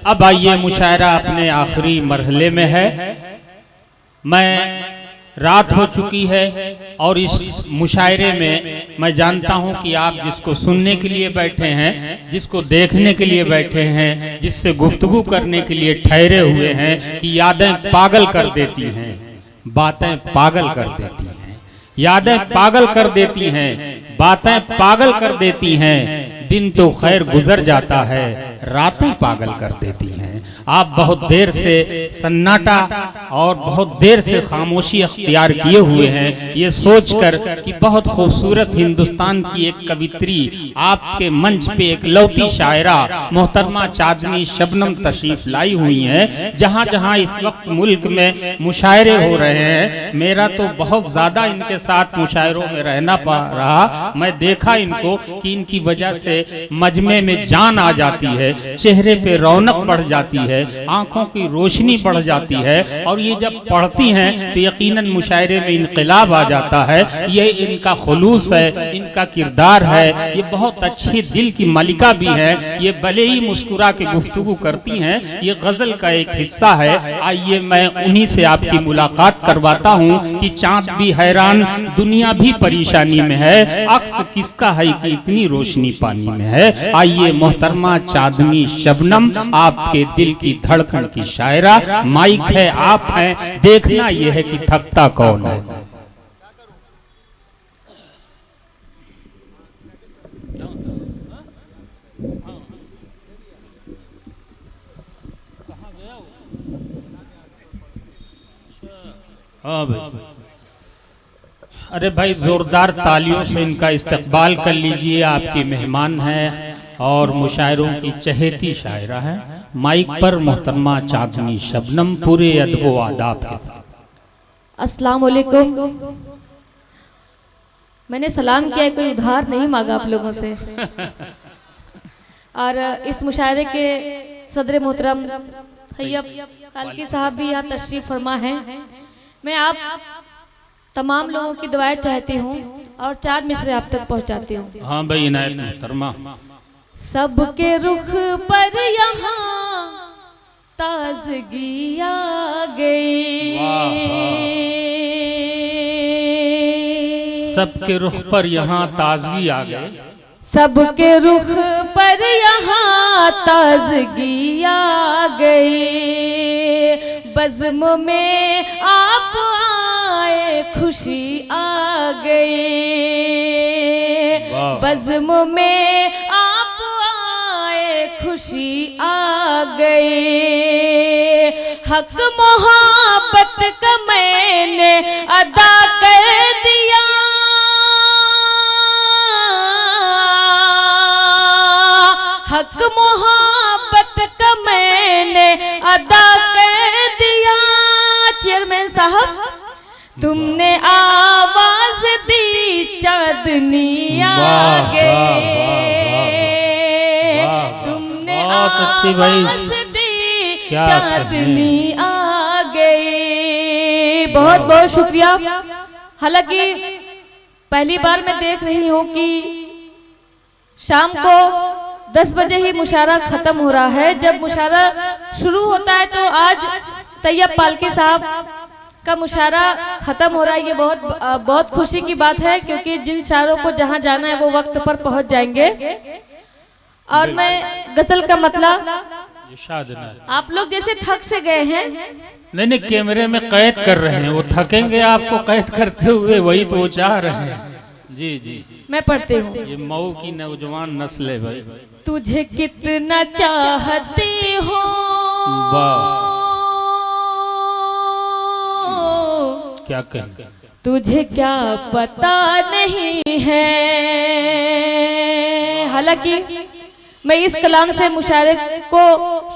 अब आइए, मुशायरा अपने आखिरी मरहले में है। रात हो चुकी है और इस मुशायरे में मैं जानता हूं कि आप जिसको सुनने के लिए बैठे हैं, जिसको देखने के लिए बैठे हैं, जिससे गुफ्तगू करने के लिए ठहरे हुए हैं कि यादें पागल कर देती हैं, बातें पागल कर देती हैं, यादें पागल कर देती हैं, बातें पागल कर देती हैं। दिन तो खैर गुजर जाता है, रातें पागल कर देती हैं। आप बहुत देर से सन्नाटा और बहुत देर से खामोशी अख्तियार किए हुए हैं, ये सोचकर कि बहुत खूबसूरत हिंदुस्तान की एक कवित्री आपके मंच पे एक लौती शायरा मोहतरमा चांदनी शबनम तशरीफ लाई हुई हैं। जहाँ जहाँ इस वक्त मुल्क में मुशायरे हो रहे हैं, मेरा तो बहुत ज्यादा इनके साथ मुशायरों में रहना पा रहा। मैं देखा इनको कि इनकी वजह से मजमे में जान आ जाती है, चेहरे पे रौनक बढ़ जाती है, आंखों की रोशनी बढ़ जाती है, और ये जब पढ़ती हैं तो यकीनन मुशायरे में इनकलाब आ जाता है। ये इनका खुलूस है, इनका किरदार है, ये बहुत अच्छे दिल की मलिका भी है। ये भले ही मुस्कुरा के गुफ्तगू करती हैं, ये गजल का एक हिस्सा है। आइए मैं उन्हीं से आपकी मुलाकात करवाता हूँ कि चाँद भी हैरान, दुनिया भी परेशानी में है, अक्स किसका है कि इतनी रोशनी पानी में है। आइए मोहतरमा चांदनी शबनम, आपके दिल की धड़कन की शायरा, माइक है, आप हैं, देखना यह है कि थकता कौन है। हाँ भाई, अरे भाई जोरदार तालियों से इनका इस्तकबाल कर लीजिए। आपकी मेहमान है और मुशायरों की चहेती शायरा है। माइक पर मोहतरमा चांदनी शबनम पूरे अदब व आदाब के साथ। अस्सलाम वालेकुम। मैंने सलाम किया, कोई उधार नहीं मांगा आप लोगों से। और इस मुशायरे के सदर मोहतरम तैयब कालकी साहब भी यहाँ तशरीफ फरमा है। मैं आप तमाम लोगों की दुआएं चाहती हूँ और 4 मिसरे आप तक पहुँचाती हूँ। हाँ भाई, इनायत मोहतरमा। सबके रुख पर यहाँ ताजगी आ गई, सबके रुख पर यहाँ ताजगी आ गई, सबके रुख पर यहाँ ताजगी आ गई। बज़्म में आप आए, खुशी आ गई, बज़्म में आप आए, खुशी आ गई। हक मोहब्बत का मैंने अदा कर दिया, हक मोहब्बत का मैंने अदा कर दिया। चेयरमैन साहब, तुमने आवाज दी, चांदनी आ गई, तुमने आवाज दी, चांदनी आ गई। बहुत बहुत शुक्रिया। हालांकि पहली बार मैं देख रही हूँ कि शाम को 10 बजे ही मुशायरा खत्म हो रहा है। जब मुशायरा शुरू होता है तो आज तैयब पालकी साहब का मुशायरा खत्म हो रहा है। ये बहुत खुशी की बात है, क्योंकि जिन शायरों को जहां जाना है वो वक्त पर पहुंच जाएंगे। और मैं गजल का मतलब, आप लोग जैसे थक से गए हैं, नहीं कैमरे में कैद कर रहे हैं, वो थकेंगे आपको कैद करते हुए, वही तो वो चाह रहे हैं। जी जी, मैं पढ़ती हूँ। ये मऊ की नौजवान नस्ल है भाई। तुझे कितना चाहती हो, क्या कहें, तुझे क्या पता नहीं है। हालांकि मैं इस कलाम से मुशायरे को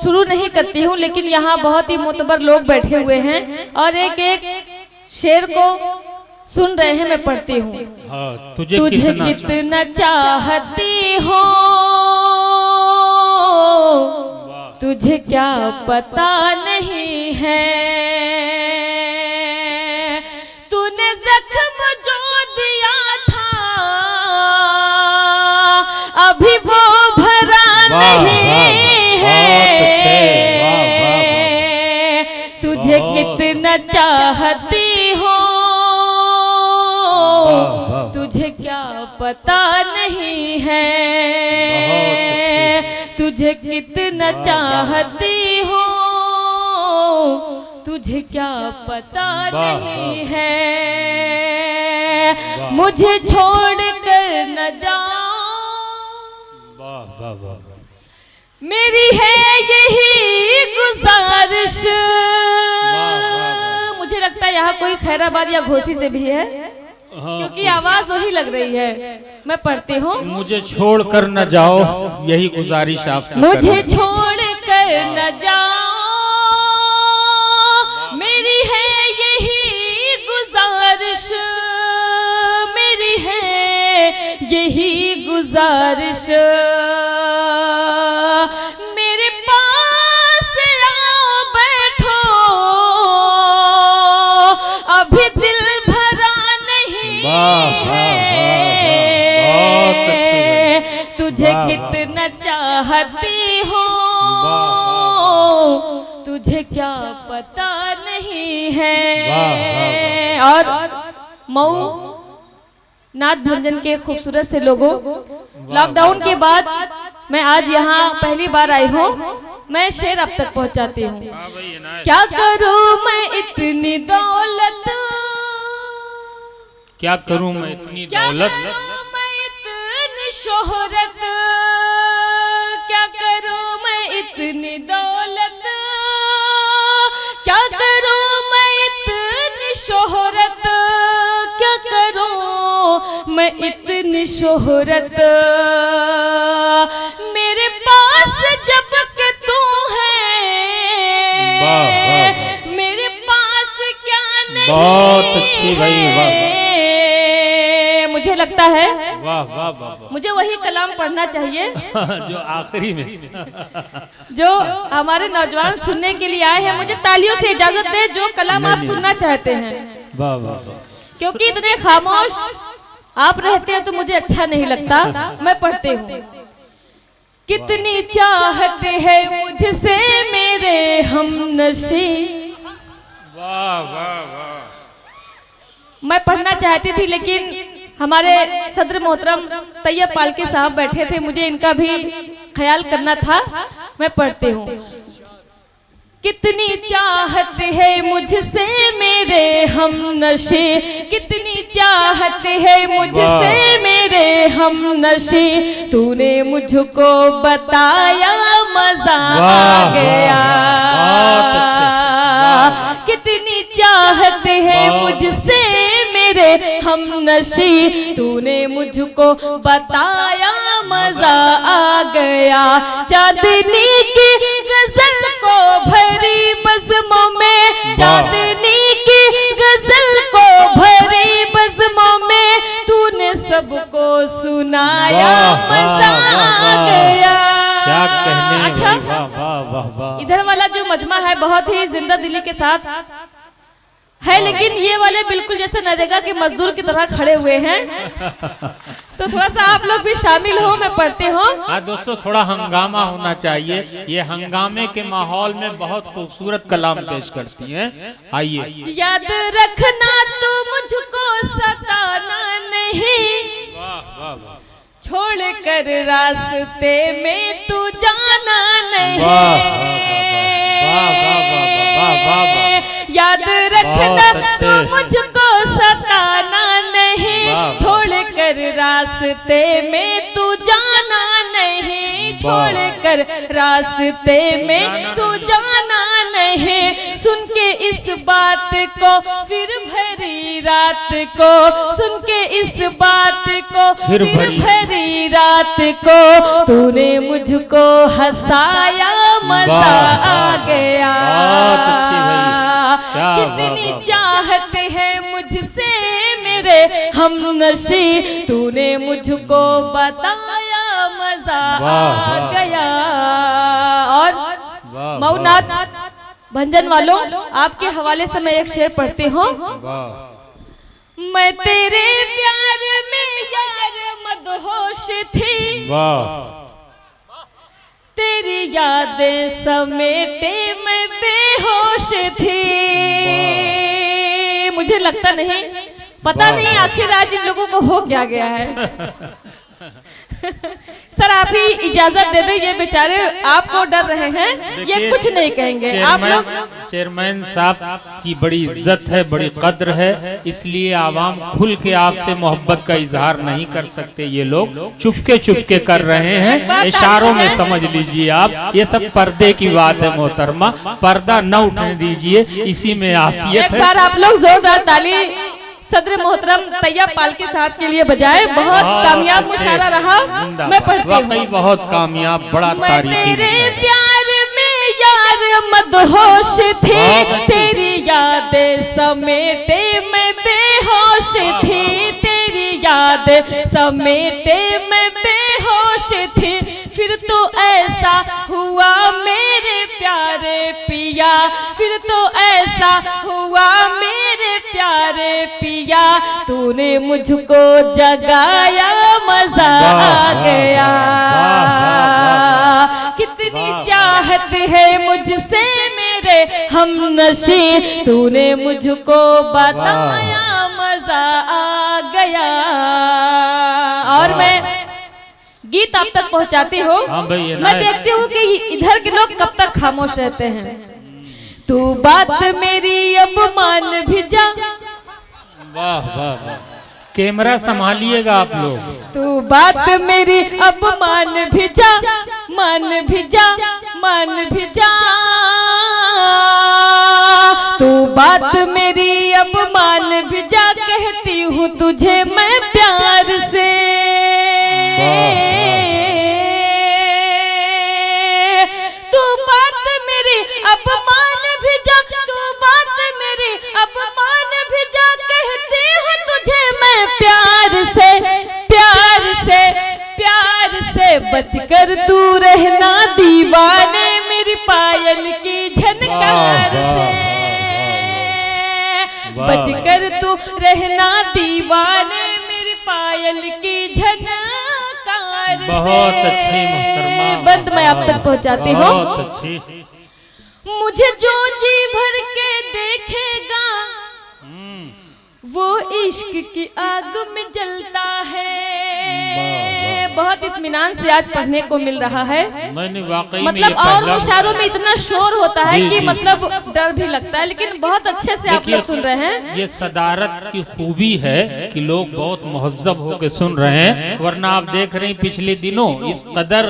शुरू नहीं करती हूँ, लेकिन यहाँ बहुत ही मोतबर लोग बैठे हुए हैं और एक एक शेर को सुन रहे हैं। मैं पढ़ती हूँ। हाँ, तुझे कितना चाहती हो, तुझे क्या पता नहीं है। तूने जख्म जो दिया था अभी वो भरा नहीं है। तुझे क्या पता नहीं है तुझे कितना चाहती हो तुझे क्या पता नहीं है मुझे छोड़ कर न जाओ मेरी है यही गुजारिश। मुझे लगता है यहाँ कोई खैराबाद या घोसी से भी है क्योंकि आवाज वही लग रही है। मैं पढ़ती हूँ। मुझे छोड़ कर न जाओ यही गुजारिश आपसे मुझे छोड़ कर न जाओ मेरी है यही गुजारिश मेरी है यही गुजारिश मेरे पास आओ बैठो अभी दिल भरा नहीं है तुझे कितना चाहती हो तुझे क्या पता नहीं है। और मऊ नाथ भंजन के खूबसूरत से लोगों लॉकडाउन के बाद मैं आज यहाँ पहली बार आई हूँ। मैं शेर अब तक पहुँचाती हूँ। क्या करूँ मैं इतनी दौलत क्या करूँ मैं इतनी दौलत मैं इतनी शोहरत क्या करूँ मैं इतनी दौलत क्या करूँ मैं इतनी शोहरत क्या करूँ मैं इतनी शोहरत मेरे पास जब के तू है मेरे पास क्या नहीं। बहुत अच्छी भाई वाह मुझे लगता है वाह वाह वाह मुझे वही कलाम पढ़ना चाहिए जो आखिरी में जो हमारे नौजवान सुनने के लिए आए हैं। मुझे तालियों से इजाजत दे जो कलाम आप सुनना चाहते हैं वाह वाह क्योंकि इतने खामोश आप रहते हैं तो मुझे अच्छा नहीं लगता। मैं पढ़ती हूँ। कितनी चाहत है मुझसे मेरे हमनशी। वाह वाह वाह मैं पढ़ना चाहती थी लेकिन हमारे सदर मोहतरम तैयब पालके साहब बैठे थे मुझे इनका भी ख्याल करना था। मैं पढ़ती हूँ। कितनी चाहत है मुझसे मेरे हमनशी कितनी चाहत है मुझसे मेरे हमनशी तूने मुझको बताया मजा आ गया। कितनी चाहत है मुझसे मेरे हमनशी तूने मुझको बताया मजा आ गया। चांदनी की गजल को भरी बज़्मों में चांदनी की गजल को भरी बज़्मों में तूने सबको सुनाया मजा आ गया। क्या कहने। अच्छा वाह वाह वाह वाह इधर वाला जो मजमा है बहुत ही जिंदा दिली के साथ है लेकिन ये वाले बिल्कुल जैसे नरेगा के मजदूर की तरह खड़े हुए हैं तो थोड़ा सा आप लोग भी शामिल हो। मैं पढ़ती हूँ। हाँ दोस्तों थोड़ा हंगामा होना चाहिए। ये हंगामे के माहौल में बहुत खूबसूरत कलाम पेश करती हैं। आइए। याद रखना तू मुझको सताना नहीं वाह वाह वाह छोड़ कर रास्ते में तू जाना नहीं। याद रखना तू मुझको सताना नहीं छोड़ कर रास्ते में तू जाना नहीं छोड़ कर रास्ते में तू जाना नहीं। सुन के इस बात को फिर भरी रात को सुन के इस बात को फिर भरी रात को तूने मुझको हंसाया मजा आ गया। कितनी चाहत है मुझसे मेरे हमनशी तूने मुझको बताया मजा आ गया। और मऊनाथ भंजन वालों आपके हवाले से मैं एक शेर पढ़ती हूँ। मैं तेरे प्यार में यार मदहोश थी तेरी यादें समेटे मैं बेहोश थी। मुझे लगता नहीं पता नहीं आखिर आज इन लोगों को हो क्या गया है। सर आप ही इजाजत दे दें, ये बेचारे आपको डर रहे हैं, ये कुछ नहीं कहेंगे। आप लोग चेयरमैन साहब की बड़ी इज्जत है, बड़ी कद्र है, इसलिए आवाम खुल के आपसे मोहब्बत का इजहार नहीं कर सकते। ये लोग चुपके चुपके कर रहे हैं, इशारों में समझ लीजिए आप। ये सब पर्दे की बात है मोहतरमा, पर्दा न उठने दीजिए, इसी में आफियत है। एक बार आप लोग जोरदार ताली सदर मोहतरम तैयब पालकी साहब के लिए बजाए। बहुत कामयाब मुशायरा रहा। मैं पढ़ती हूँ। बहुत कामयाब, बड़ा तारीफ। तेरे प्यार में यार मदहोश थी, तेरी यादें समेटे मैं बेहोश थी, तेरी याद समेटे मैं बेहोश थी। फिर तो ऐसा हुआ मेरे प्यारे पिया, फिर तो ऐसा हुआ मेरे प्यारे पिया, तूने मुझको जगाया मजा आ गया। कितनी चाहत है मुझसे मेरे हमनशी, तूने मुझको बताया मजा आ गया। और मैं गीत आप तक पहुंचाती हूँ। मैं देखती हूँ कि इधर के लोग कब तक खामोश रहते हैं। तू बात मेरी अब मान भी जा। वाह वाह वाह, कैमरा संभालिएगा आप लोग। तू बात मेरी अब मान भी जा, मान भी जा, मान भी जा। तू बात मेरी अब मान भी जा, कहती हूँ तुझे मैं प्यार से। तू बात मेरी अब मान भी जा, तू बात मेरी अब मान भी जा, कहती हूँ तुझे मैं प्यार से, प्यार से, प्यार से। बचकर तू रहना दीवाने मेरी पायल की झनकार से, बचकर तू रहना दीवाने मेरी पायल की झनकार से। बहुत अच्छी मोहतरमा, बंद मैं आप तक पहुंचाती हूँ। बहुत अच्छी। मुझे जो जी भर के देखेगा वो इश्क की आग में जलता है। बहुत इत्मीनान से आज पढ़ने को मिल रहा है। मैंने वाकई मतलब और मुशायरों में इतना शोर होता है कि मतलब डर भी लगता है, लेकिन बहुत अच्छे से आप लोग सुन रहे हैं। ये सदारत की खूबी है कि लोग बहुत मुहज्जब होकर सुन रहे हैं, वरना आप देख रहे हैं पिछले दिनों इस कदर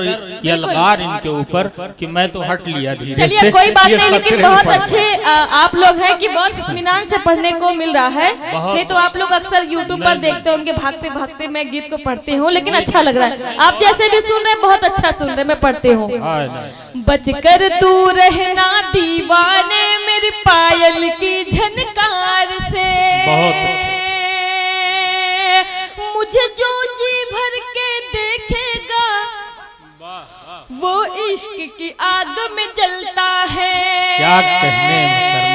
यलगार इनके ऊपर कि मैं तो हट लिया धीरे से। चलिए कोई बात नहीं, लेकिन बहुत अच्छे आप लोग हैं कि बहुत इत्मीनान से पढ़ने को मिल रहा है। नहीं तो आप लोग अक्सर यूट्यूब पर देखते होंगे भागते भागते मैं गीत को पढ़ती हूँ, लेकिन अच्छा लग रहा है। आप जैसे भी सुन रहे हैं बहुत अच्छा सुन रहे हैं, मैं पढ़ती हूँ। बचकर तू रहना दीवाने मेरी पायल की झनकार से, मुझे जो जी भर के देखेगा वो इश्क की आग में जलता है। क्या कहने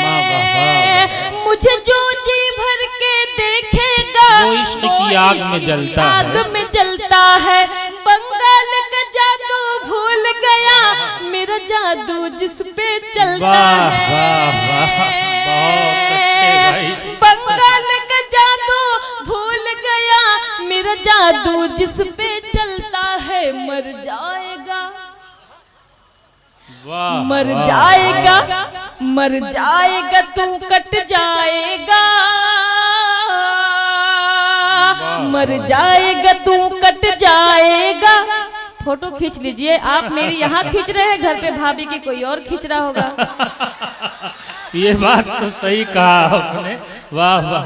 मोहतरमा, वाह वाह। मुझे जो जी भर के देखेगा वो इश्क की आग में जलता है, आग में जलता है। बंगाल का जादू भूल गया मेरा जादू जिस पे चलता है। वाह वाह, बहुत अच्छे भाई। बंगाल का जादू भूल गया मेरा जादू जिस पे चलता है। मर जाएगा, मर जाएगा, मर जाएगा तू कट जाएगा, मर जाएगा तू कट जाएगा। फोटो खींच लीजिए। आप मेरी यहाँ खींच रहे हैं, घर पे भाभी की कोई और खींच रहा होगा। ये बात तो सही कहा आपने, वाह वाह।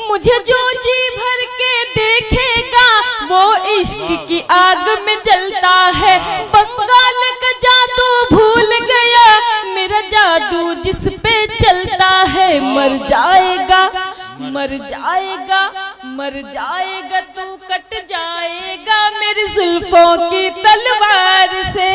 मुझे जो जी भर के देखेगा वो इश्क की आग में जलता है। बंगाल का जादू भूल गया मेरा जादू जिस पे चलता है। मर जाएगा, मर जाएगा, मर जाएगा तू कट जाएगा मेरी जुल्फों की तलवार से।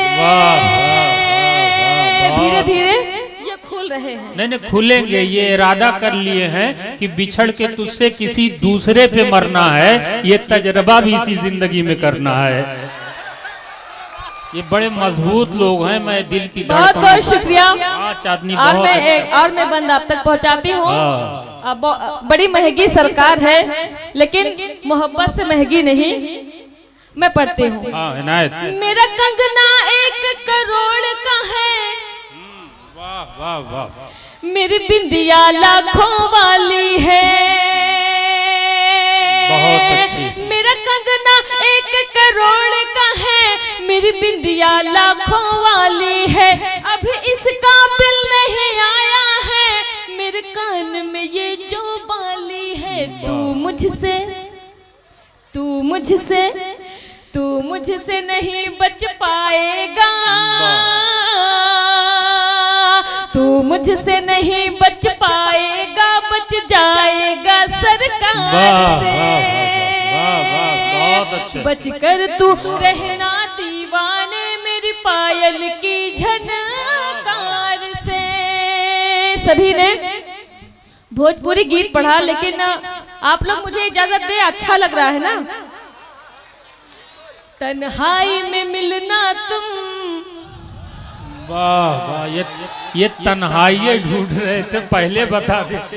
धीरे धीरे ये खुल रहे हैं। नहीं खुलेंगे, ये इरादा कर लिए हैं कि बिछड़ के तुझसे किसी दूसरे पे मरना है, ये तजर्बा भी इसी जिंदगी में करना है। ये बड़े मजबूत लोग हैं, मैं दिल की बहुत बहुत शुक्रिया। चांदनी और मैं बंद आप तक पहुंचाती हूँ। बड़ी महंगी सरकार है, लेकिन मोहब्बत से महंगी नहीं। मैं पढ़ती हूँ। मेरा कंगना 1 करोड़ का है, वाह वाह वाह। मेरी बिंदिया लाखों वाली है, बहुत अच्छी। मेरा कंगना 1 करोड़ का है, मेरी बिंदिया लाखों वाली है। अभी इसका बिल नहीं आया है, मेरे कान में ये जो बाली है। तू मुझसे नहीं बच पाएगा, तू मुझसे नहीं बच पाएगा, बच जाएगा सरकार से। बच कर तू रहना दीवाने, मेरी पायल की झनकार से। सभी ने भोजपुरी गीत पढ़ा, लेकिन आप लोग मुझे इजाजत दे, अच्छा लग रहा है ना। तन्हाई में मिलना तुम, वाह वाह। ये तन्हाई ढूंढ रहे थे, पहले बता देते।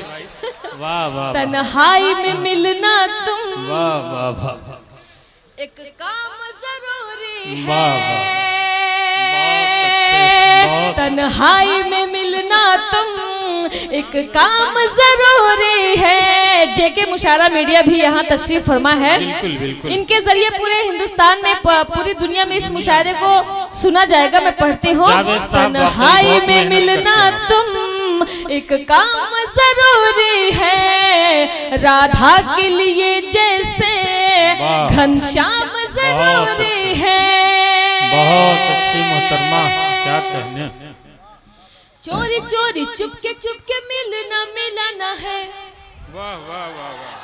वाह वाह। तन्हाई में मिलना तुम, वाह वाह वाह। एक काम जरूरी वाह है। तन्हाई में मिलना तुम, एक काम जरूरी है। जेके मुशायरा मीडिया भी यहाँ तशरीफ फरमा है। बिल्कुल बिल्कुल। इनके जरिए पूरे हिंदुस्तान में, पूरी दुनिया में इस मुशायरे को सुना जाएगा। मैं पढ़ती हूँ। तन्हाई में मिलना तुम, एक काम जरूरी है, राधा के लिए जैसे घनश्याम जरूरी है। बहुत अच्छी मोहतरमा, क्या कहने। चोरी चोरी चुपके मिलना है। वाह वाह वाह वाह।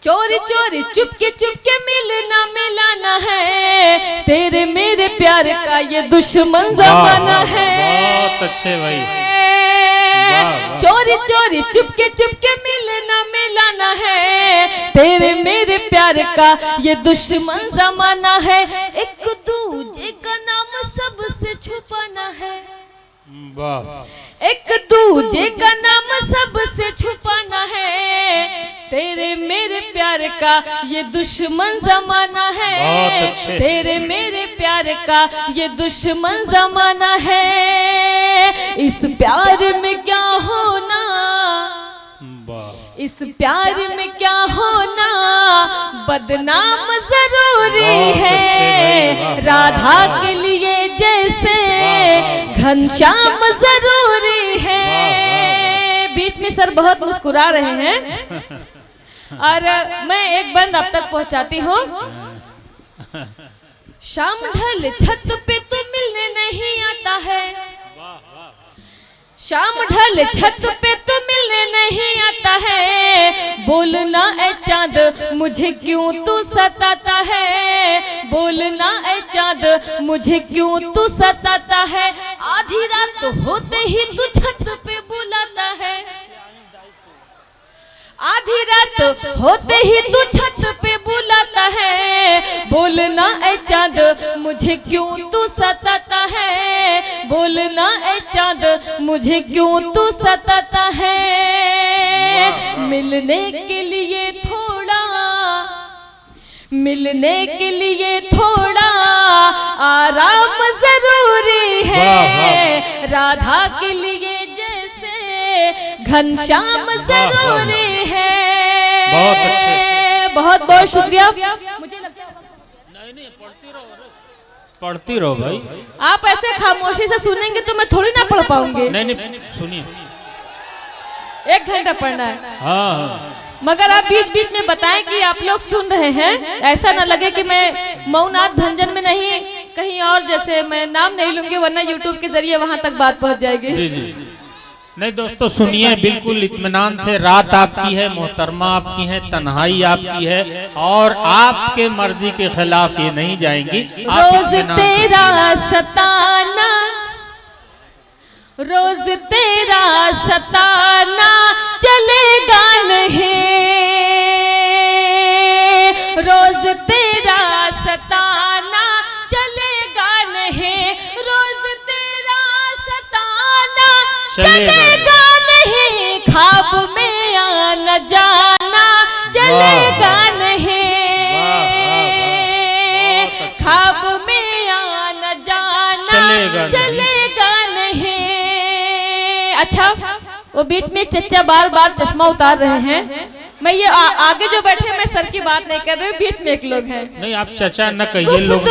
चोरी चोरी चुपके मिलना है, तेरे मेरे प्यार का ये दुश्मन जमाना है। बहुत अच्छे भाई। चोरी चोरी चुपके मिलना है, तेरे मेरे प्यार का ये दुश्मन जमाना है। एक दूजे का नाम सबसे छुपाना है, एक दूजे का नाम सबसे छुपाना है, तेरे मेरे प्यार का ये दुश्मन जमाना है। तेरे मेरे प्यार का ये दुश्मन जमाना है। इस प्यार में क्या होना, इस प्यार में क्या होना, बदनाम जरूरी है, राधा के लिए जैसे घनश्याम जरूरी है। बीच में सर बहुत मुस्कुरा रहे हैं, और मैं एक बंद अब तक पहुंचाती हूँ। शाम ढल छत पे तो मिलने नहीं आता है, शाम ढल छत पे तो मिलने नहीं आता है। बोलना ए चांद मुझे क्यों तू सताता है, बोलना ए चांद मुझे क्यों तू सताता है। आधी रात होते ही तू छत पे बुलाता है, आधी रात होते ही तू छत पे बुलाता है। बोलना ए चांद मुझे क्यों तू सताता है, बोलना ए चांद मुझे क्यों तू सताता है। मिलने के लिए थोड़ा, मिलने के लिए थोड़ा आराम जरूरी है, राधा के लिए जैसे घनश्याम जरूरी है। बहुत अच्छे, बहुत बहुत शुक्रिया। मुझे लगता है नहीं पढ़ती रहो भाई। आप ऐसे खामोशी से सुनेंगे तो मैं थोड़ी ना पढ़ पाऊंगी। नहीं सुनिए, 1 घंटा पढ़ना है। हाँ, मगर आप बीच बीच में बताएं कि आप लोग सुन रहे हैं, ऐसा ना लगे कि मैं मऊनाथ भंजन में नहीं कहीं और, जैसे मैं नाम नहीं लूंगी वरना यूट्यूब के जरिए वहां तक बात पहुंच जाएगी। जी जी। नहीं दोस्तों सुनिए, बिल्कुल इत्मीनान से। रात आपकी है, मोहतरमा आपकी है, तन्हाई आपकी है, और आपके मर्जी के खिलाफ ये नहीं जाएंगी। रोज तेरा सताना, रोज तेरा सताना चलेगा नहीं, रोज तेरा सताना चलेगा नहीं, रोज तेरा सताना चलेगा नहीं। खा अच्छा वो बीच में चच्चा बार बार चश्मा उतार रहे हैं। मैं ये आगे जो बैठे मैं सर की बात नहीं कर रही हूँ, बीच में एक लोग हैं। नहीं आप चचा न कहिए, लोग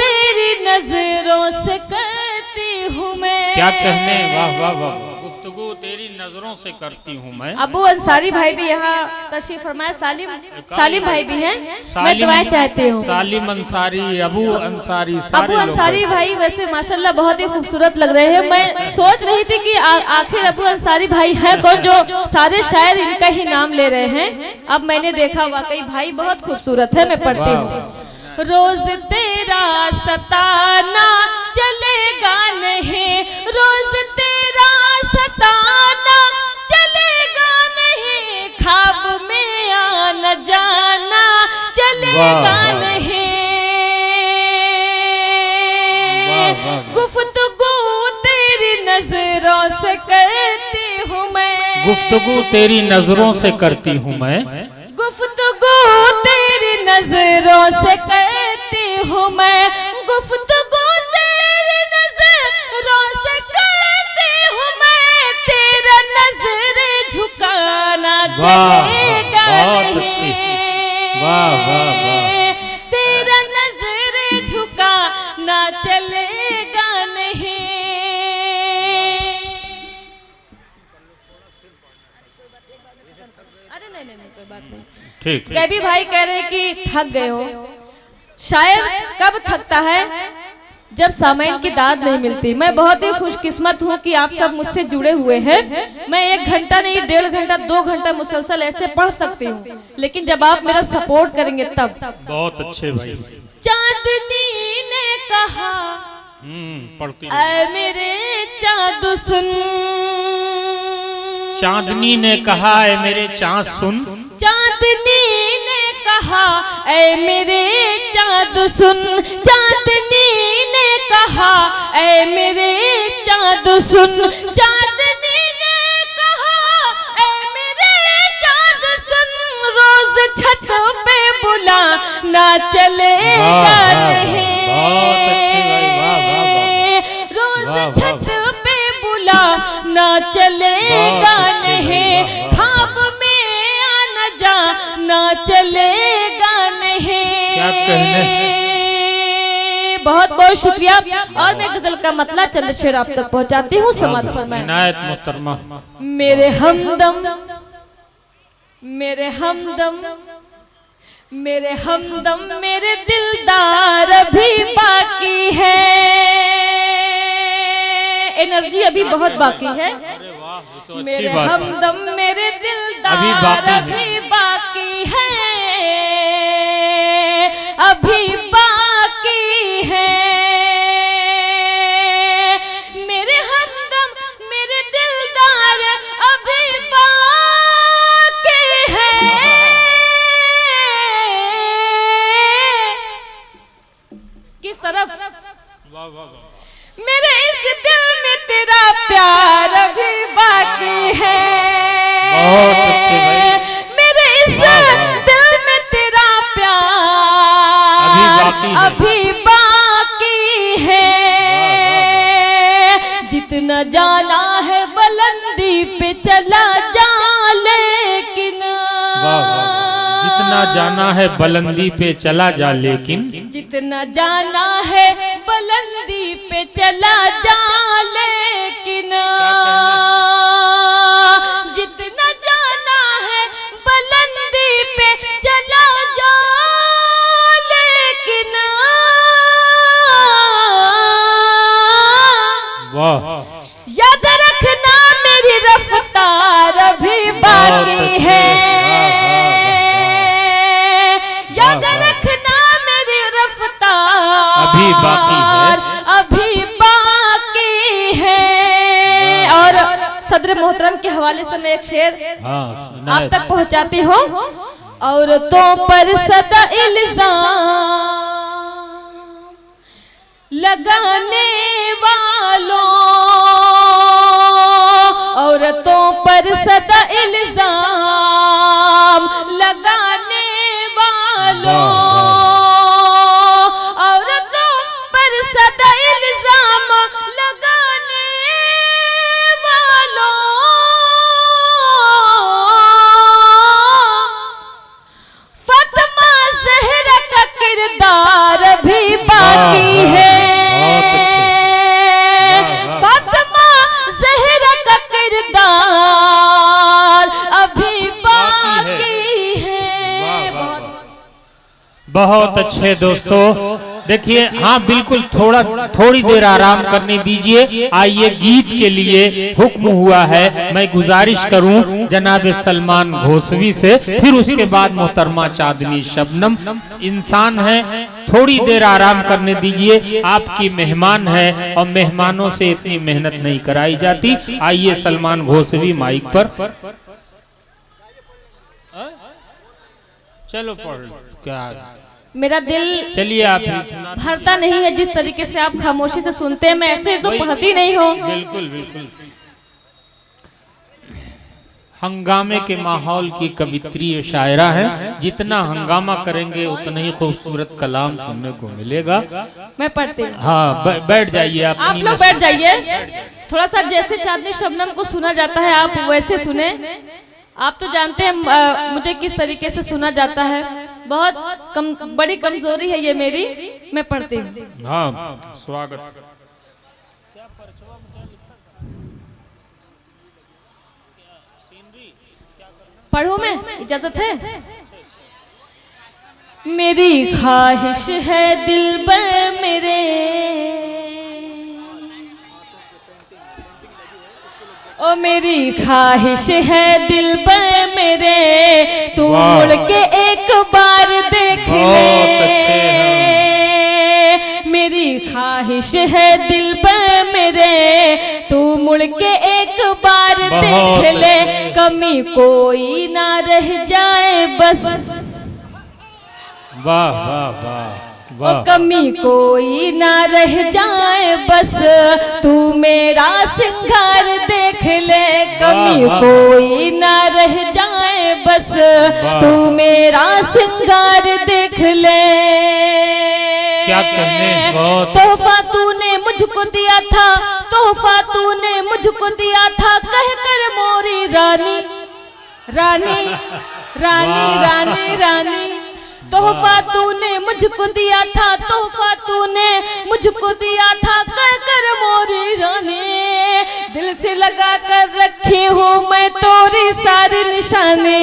तेरी नजरों से करती हूँ मैं। क्या कहने, वाह वाह वाह, गुफ्तगू तेरी नजरों से करती हूँ मैं। अबू अंसारी भाई भी यहाँ तशरीफ फरमाए, सालिम भाई भी हैं, मैं दुआएं चाहती हूँ। सालिम अंसारी, अबू अंसारी, अबू अंसारी भाई वैसे माशाल्लाह बहुत ही खूबसूरत लग रहे हैं। मैं सोच रही थी कि आखिर अबू अंसारी भाई है कौन जो सारे शायर इनका ही नाम ले रहे हैं। अब मैंने देखा वाकई भाई बहुत खूबसूरत है। मैं पढ़ती हूँ। रोज तेरा सताना चलेगा नहीं, रोज तेरा सताना चलेगा नहीं, ख्वाब में आना जाना चलेगा नहीं। गुफ्तगू तेरी नजरों से करती हूँ मैं, गुफ्तगू तेरी नजरों से करती हूँ मैं, गुफ्तगू तेरी नजरों से करती हूँ मैं, गुफ्तगू तेरी नजरों से करती हूँ मैं, तेरा नजर झुकाना चलेगा नहीं, वाह वाह वाह, तेरा नजर झुकाना चलेगा नहीं। अरे नहीं कोई बात नहीं, ठीक। कभी भाई कह रहे कि थक गए हो। शायर कब थकता है? जब सामयिन की दाद नहीं मिलती। मैं बहुत ही खुशकिस्मत हूँ कि आप सब मुझसे जुड़े हुए हैं। मैं 1 घंटा नहीं 1.5 घंटा 2 घंटा मुसलसल ऐसे पढ़ सकती हूँ, लेकिन जब आप मेरा सपोर्ट करेंगे तब। बहुत अच्छे भाई। चांदनी ने कहा पढ़ती ऐ मेरे चाँद सुन, चांदनी ने कहा ऐ मेरे चाँद सुन, चांदनी ने कहा ऐ मेरे चाँद सुन, चांदनी ने कहा ऐ मेरे चाँद सुन, चांदनी ने कहा ऐ मेरे चाँद सुन, रोज छत पे बुला ना चलेगा नहीं, रोज छत पे बुला ना चलेगा नहीं, ख्वाब में आना जाना चलेगा नहीं। क्या कहने। बहुत बहुत शुक्रिया। और मैं गजल का मतला चंद शेर आप तक पहुंचाती हूँ, समाज फरमाएं। इनायत मोहतरमा। मेरे हमदम, मेरे हमदम, मेरे हमदम, मेरे दिलदार अभी बाकी है, एनर्जी अभी बहुत बाकी है। मेरे हमदम मेरे दिलदार अभी बाकी है, अभी बाकी है, मेरे हमदम मेरे दिलदार अभी बाकी है। किस तरफ? मेरे इस दिल में तेरा प्यार अभी बाकी है, मेरे इस दिल में तेरा प्यार अभी बाकी है, जितना जाना है बुलंदी पे चला जा, लेकिन जितना जाना है बुलंदी पे चला जा, लेकिन जितना जाना है बुलंदी पे चला जा, लेकिन जितना जाना है बुलंदी पे चला जा, लेकिन याद रखना मेरी रफ्तार अभी बाकी है, याद रखना मेरी रफ्तार अभी बाकी है, अभी बाकी है। और सदर मोहतरम के हवाले से मैं एक शेर आप तक पहुंचाती हूँ। औरतों पर सदा इल्जाम लगाने वालों, औरतों पर सदा इल्जाम लगाने वालों, औरतों पर सदा इल्जाम लगाने वालों, बहुत अच्छे दोस्तों, देखिए हाँ बिल्कुल थोड़ी देर आराम करने दीजिए। आइए गीत के लिए हुक्म हुआ है, मैं गुजारिश करूं जनाब सलमान घोसवी से, फिर उसके बाद मोहतरमा चांदनी शबनम। इंसान है, थोड़ी देर आराम करने दीजिए, आपकी मेहमान है और मेहमानों से इतनी मेहनत नहीं कराई जाती। आइए सलमान घोसवी माइक पर। चलो पढ़ क्या मेरा दिल चलिए आप भरता नहीं है जिस तरीके से आप खामोशी से सुनते हैं, मैं ऐसे तो पढ़ती नहीं हूँ। बिल्कुल बिल्कुल, हंगामे के माहौल की कवित्री शायरा है, जितना हंगामा करेंगे उतना ही खूबसूरत कलाम सुनने को मिलेगा। मैं पढ़ती हूँ। हाँ बैठ जाइए आप लोग बैठ जाइए, थोड़ा सा जैसे चांदनी शबनम को सुना जाता है आप वैसे सुने। आप तो जानते हैं मुझे किस तरीके से सुना जाता है, बहुत बड़ी कमजोरी है ये मेरी। मैं पढ़ती हूँ। हाँ स्वागत। पढ़ूं मैं, इजाजत है? मेरी ख्वाहिश है दिलबर मेरे, ओ मेरी ख्वाहिश है दिलबर मेरे, तू मुड़ के एक बार देख ले। मेरी ख्वाहिश है दिलबर मेरे, तू मुड़ के एक बार देख ले, कमी कोई ना रह जाए बस। वाह वाह वाह, ओ कमी कोई ना रह जाए बस, तू मेरा सिंगार देख ले। कमी कोई ना रह जाए बस, तू मेरा सिंगार देख ले। क्या कहने, तोहफा तूने मुझको दिया था, तोहफा तूने मुझको दिया था, कह कर मोरी रानी रानी रानी रानी रानी। तोहफा तूने मुझको दिया था, तोहफा तूने मुझको दिया था, कह कर मोरी रानी। दिल से लगा कर रखी हूँ मैं तोरी सारी निशाने।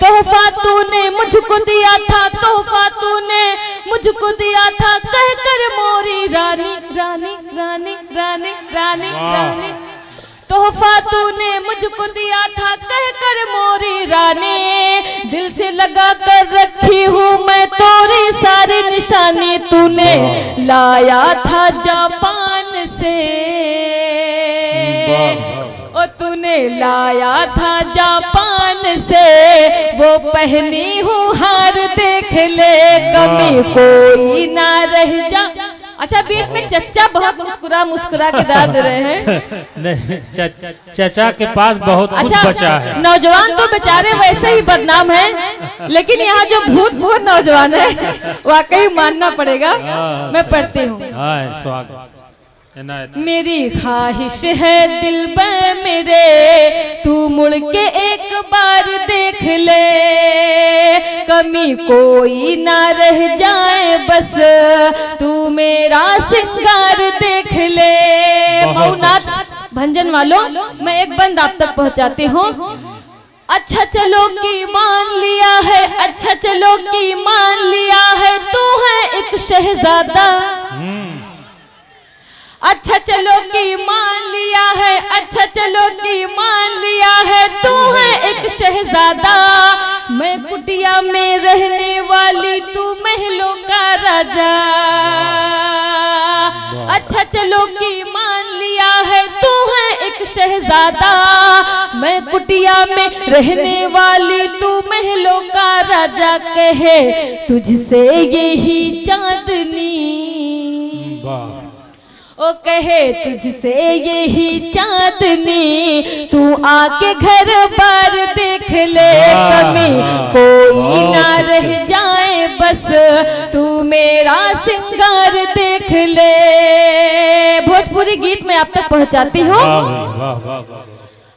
तोहफा तूने मुझको दिया था, तोहफा तूने मुझको दिया था, कह कर मोरी रानी रानी रानी रानी रानी रानी। तोहफा तूने मुझको दिया था, कह कर मोरी रानी। दिल से लगा कर रखी हूँ मैं तोरी सारी निशानी। तूने लाया था जापान से, ओ तूने लाया था जापान से, वो पहनी हूँ हार देख ले, कमी कोई ना रह जा। अच्छा बीच में चचा बहुत मुस्कुरा मुस्कुरा के डाल रहे हैं। नहीं चचा के पास बहुत कुछ बचा है। नौजवान तो बेचारे वैसे ही बदनाम हैं, लेकिन यहाँ जो भूत नौजवान है वाकई मानना पड़ेगा। मैं पढ़ती हूँ। स्वागत। मेरी ख्वाहिश है दिलबर मेरे, तू मुड़ के एक बार देख ले, कमी कोई ना रह जाए बस, तू मेरा सिंगार देख ले। मऊनाथ भंजन वालों, मैं एक बंद आप तक पहुंचाती हूँ। अच्छा चलो कि मान लिया है, अच्छा चलो कि मान लिया है, तू है एक शहजादा। अच्छा चलो कि मान लिया है, अच्छा चलो कि मान लिया है, तू है एक शहजादा। मैं कुटिया में रहने वाली, तू महलों का राजा। अच्छा चलो कि मान लिया है, तू है एक शहजादा। मैं कुटिया में रहने वाली, तू महलों का राजा। कहे तुझसे यही चांदनी, ओ कहे तुझसे यही चांदनी, तू आके घर बार देख ले, कमी कोई ना रह जाए बस, तू मेरा सिंगार देख ले। भोजपुरी गीत में आप तक पहुंचाती हूँ।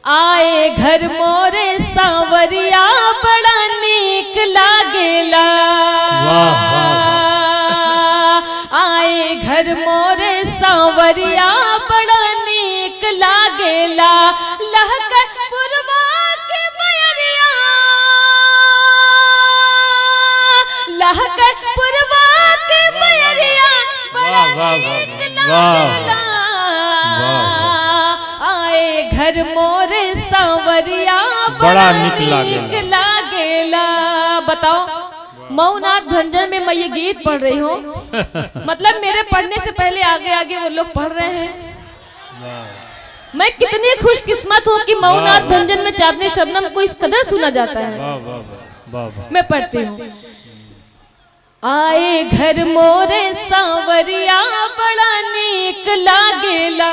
आए घर मोरे सांवरिया, बड़ा नीक लागेला। आए घर मोरे सांवरिया, बड़ा नीक लागेला। लहकर पुरवा के बयरिया, लागेला, आए घर मोरे सांवरिया बड़ा निक लागेला। बताओ, मऊनाथ भंजन में मैं ये गीत पढ़ रही हूँ, मतलब मेरे पढ़ने से पहले आगे आगे वो लोग पढ़ रहे हैं। मैं कितनी खुशकिस्मत हूँ कि मऊनाथ भंजन में चांदनी शबनम को इस कदर सुना जाता है। मैं पढ़ती हूँ। आए घर मोरे सांवरिया बड़ा नीक लागेला,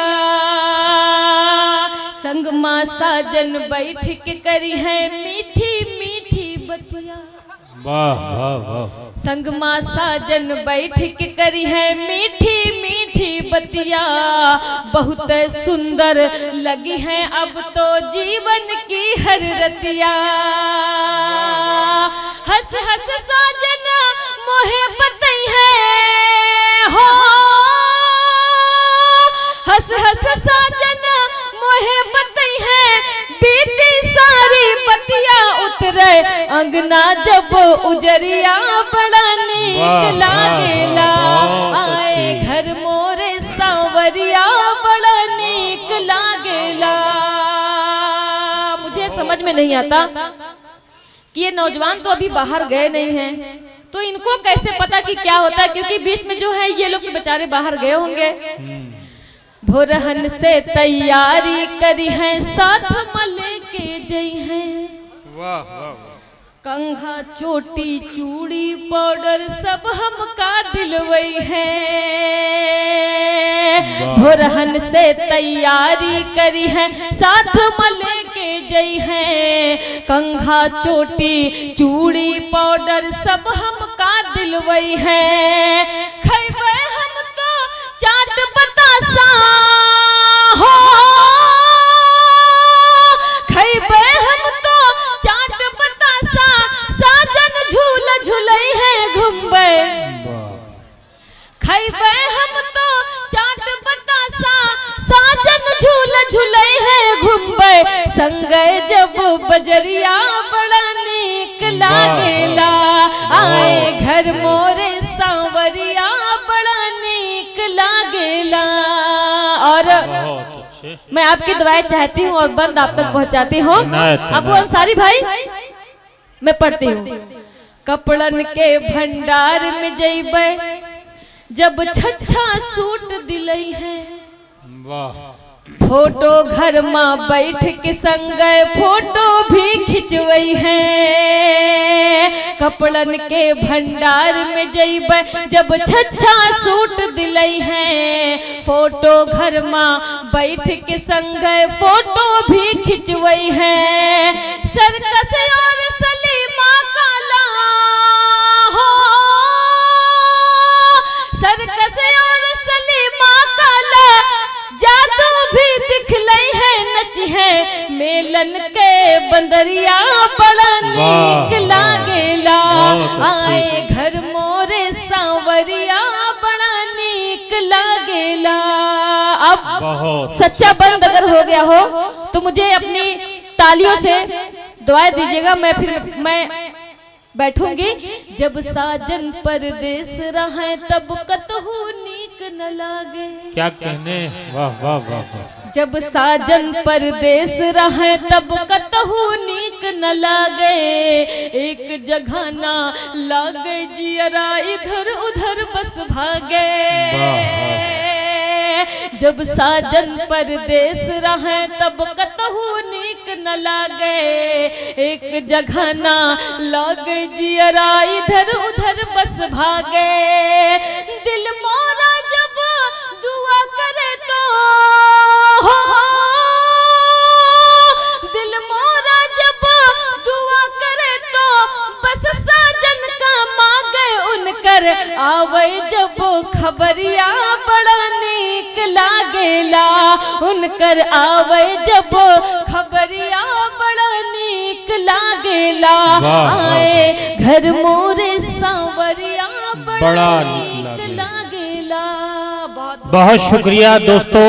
संग माँ साजन बैठ के करी है मीठी मीठी बतिया। वाह वाह वाह। संग माँ साजन बैठ के करी है मीठी मीठी बतिया, बहुत सुंदर लगी है अब तो जीवन की हर रतिया। हंस हंस साजन मोहे बतई है हो, हंस हंस साजन मोहे बतई है, बीती सारी बतिया उतरे अंगना जब उजरिया बड़ा नीक लागेला, आए घर मोरे सांवरिया बड़ा नीक लागेला। मुझे समझ में नहीं आता कि ये नौजवान तो अभी बाहर गए नहीं हैं, तो इनको कैसे पता कि क्या होता है, क्योंकि बीच में जो है ये लोग बेचारे बाहर गए होंगे। भोरहन से तैयारी करी है, साथ मले के जई हैं। कंघा चोटी चूड़ी पाउडर सब हमका दिलवई है। भोरहन से तैयारी करी है, साथ मले के जई है। कंघा चोटी चूड़ी पाउडर सब हमका दिलवई है। खैबे हम तो चाट बतासा हो, खैबे हम तो चाट बतासा, साजन झूल झूलई है घुमबे। खैबे हम तो चाट बतासा, साजन झूल झूलई है घुमबे। संगे जब बजरिया बड़ा नीक लागेला, आए घर मोरे सांवरिया बड़ा नीक लागेला। और मैं आपकी दुआएं चाहती हूँ और बंद आप तक पहुँचाती हूँ। अबू अंसारी भाई, मैं पढ़ती हूँ। कपड़न के भंडार में जइबे जब छच्छा सूट दिलई है। फोटो घर माँ बैठ के संग फोटो भी खिंचवई है। कपड़न के भंडार में जइबे जब छच्छा सूट दिलई है। फोटो घर माँ बैठ के संग फोटो भी खिंचवई है। सर्कस और सलीमा काला हो, सर्कस और सलीमा काला जादू भी दिखलई है, नच है मेलन के बंदरिया बड़ा नीक लागेला। आए घर मोरे सांवरिया बड़ा नीक लागेला। अब सच्चा बंद अगर हो गया हो तो मुझे अपनी तालियों से दुआएं दीजिएगा। मैं बैठूंगी। जब साजन परदेस रहे तब कतहु नीक न लागे। क्या कहने, वाह वाह वाह। जब साजन परदेस रहे तब कतहु नीक न लागे। एक जगह ना लागे जियरा इधर उधर बस भागे। जब साजन परदेस रहे तब कतहु नीक न लागे। एक जगह ना लागे जियरा इधर उधर बस भागे। दिल मोरा जब दुआ करे तो हो, दिल मोरा जब दुआ करे तो बस साजन का मांगे उनकर आवे। जब खबरिया बड़ा नीक लागेला, उनकर आवे जब खबरिया बड़ा नीक लागेला। आए घर मोरे सांवरिया बड़ा नीक लागेला। बहुत शुक्रिया दोस्तों।